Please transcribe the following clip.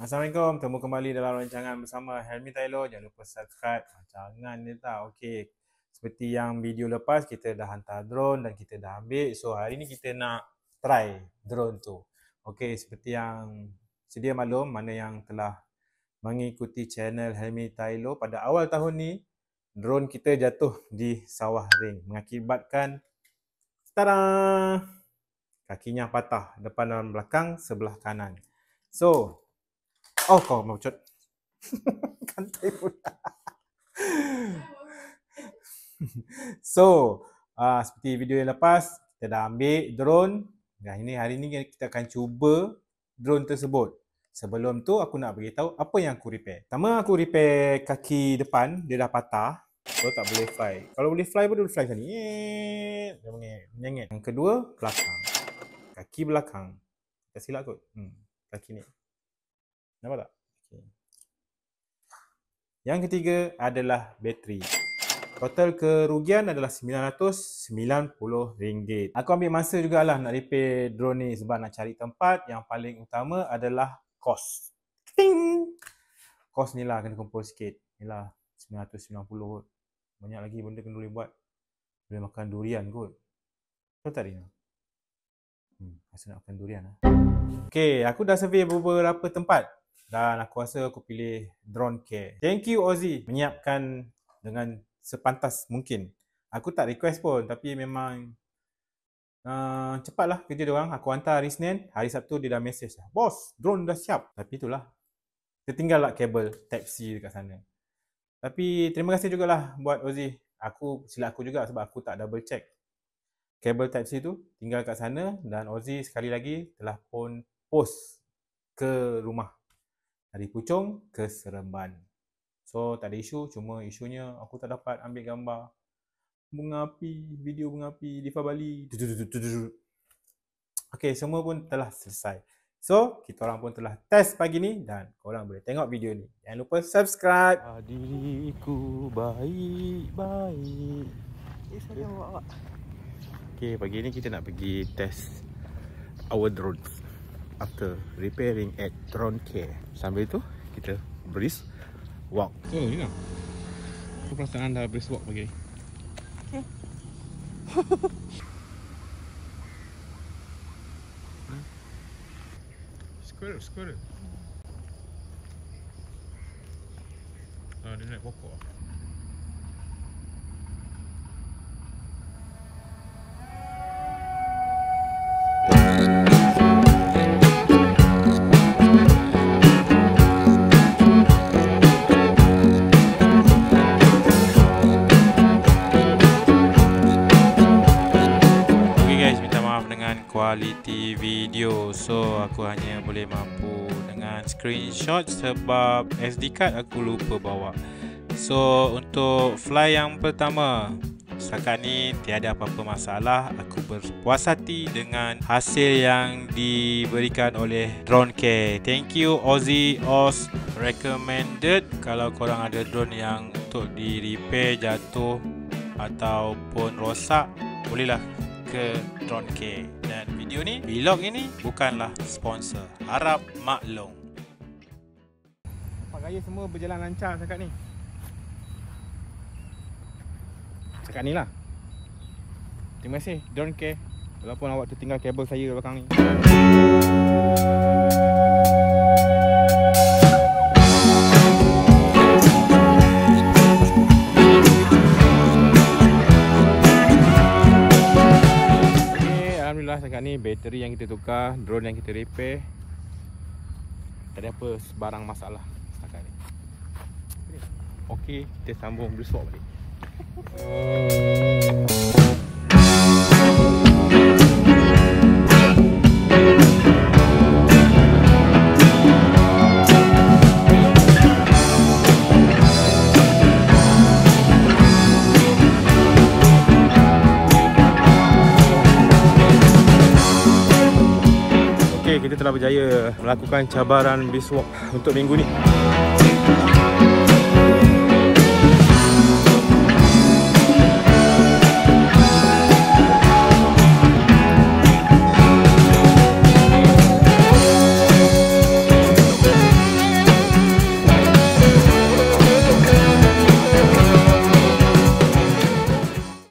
Assalamualaikum, temu kembali dalam rancangan bersama Helmi Taylor. Jangan lupa subscribe. Jangan dia tak. Okey. Seperti yang video lepas, kita dah hantar drone dan kita dah ambil. So hari ni kita nak try drone tu. Okey, seperti yang sedia maklum, mana yang telah mengikuti channel Helmi Taylor, pada awal tahun ni drone kita jatuh di sawah ring mengakibatkan tada! Kakinya patah, depan dan belakang sebelah kanan. So, oh kau mau cut. Kantai pula. So, seperti video yang lepas, kita dah ambil drone. Dan hari ni kita akan cuba drone tersebut. Sebelum tu aku nak beritahu apa yang aku repair. Pertama aku repair kaki depan, dia dah patah. So tak boleh fly. Kalau boleh fly pun dia boleh fly macam ni. Dia menyengit. Yang kedua, belakang. Kaki belakang. Tak silap kot. Kaki ni. Nampak tak? Okay. Yang ketiga adalah bateri. Total kerugian adalah RM990. Aku ambil masa jugalah nak repair drone ni sebab nak cari tempat. Yang paling utama adalah kos. Kos ni lah kena kumpul sikit. Ni lah RM990 kot. Banyak lagi benda kena boleh buat. Boleh makan durian kot. Tahu tak Rina? Rasa nak makan durian lah. Okay, aku dah survey beberapa tempat. Dan aku rasa aku pilih Drone Care. Thank you Ozzy menyiapkan dengan sepantas mungkin. Aku tak request pun, tapi memang cepatlah kerja diorang. Aku hantar hari Senin, hari Sabtu dia dah message lah, bos, drone dah siap. Tapi itulah, tertinggal lah kabel Type-C dekat sana. Tapi terima kasih jugalah buat Ozzy. Silap aku juga sebab aku tak double check kabel Type-C tu tinggal kat sana. Dan Ozzy sekali lagi telah pun post ke rumah dari Puchong ke Seremban. So tak ada isu, cuma isunya aku tak dapat ambil gambar bunga api, video bunga api di Bali. Okey, semua pun telah selesai. So kita orang pun telah test pagi ni dan korang boleh tengok video ni. Jangan lupa subscribe. Diriku baik-baik. Okey, pagi ni kita nak pergi test our drones after repairing at Drone Care. Sambil tu kita brisk walk. So, ni lah. Apa perasaan dah brisk walk pagi ni? Okay. Squirrel. Dia naik pokok. Quality video, so aku hanya boleh mampu dengan screenshot sebab SD card aku lupa bawa. So untuk fly yang pertama, setakat ni tiada apa-apa masalah. Aku berpuas hati dengan hasil yang diberikan oleh Drone Care. Thank you Ozzy Oz recommended. Kalau korang ada drone yang untuk di repair, jatuh ataupun rosak, bolehlah ke Drone Care. Dan video ni, vlog ini bukanlah sponsor. Harap maklum. Pak Gaya semua berjalan lancar setakat ni. Setakat ni lah. Terima kasih Drone Care. Walaupun awak tertinggal kabel saya di belakang ni. Setakat ni bateri yang kita tukar, drone yang kita repair, tak ada apa sebarang masalah setakat ni. Okey, kita sambung brisk walk balik. Kita telah berjaya melakukan cabaran brisk walk untuk minggu ni.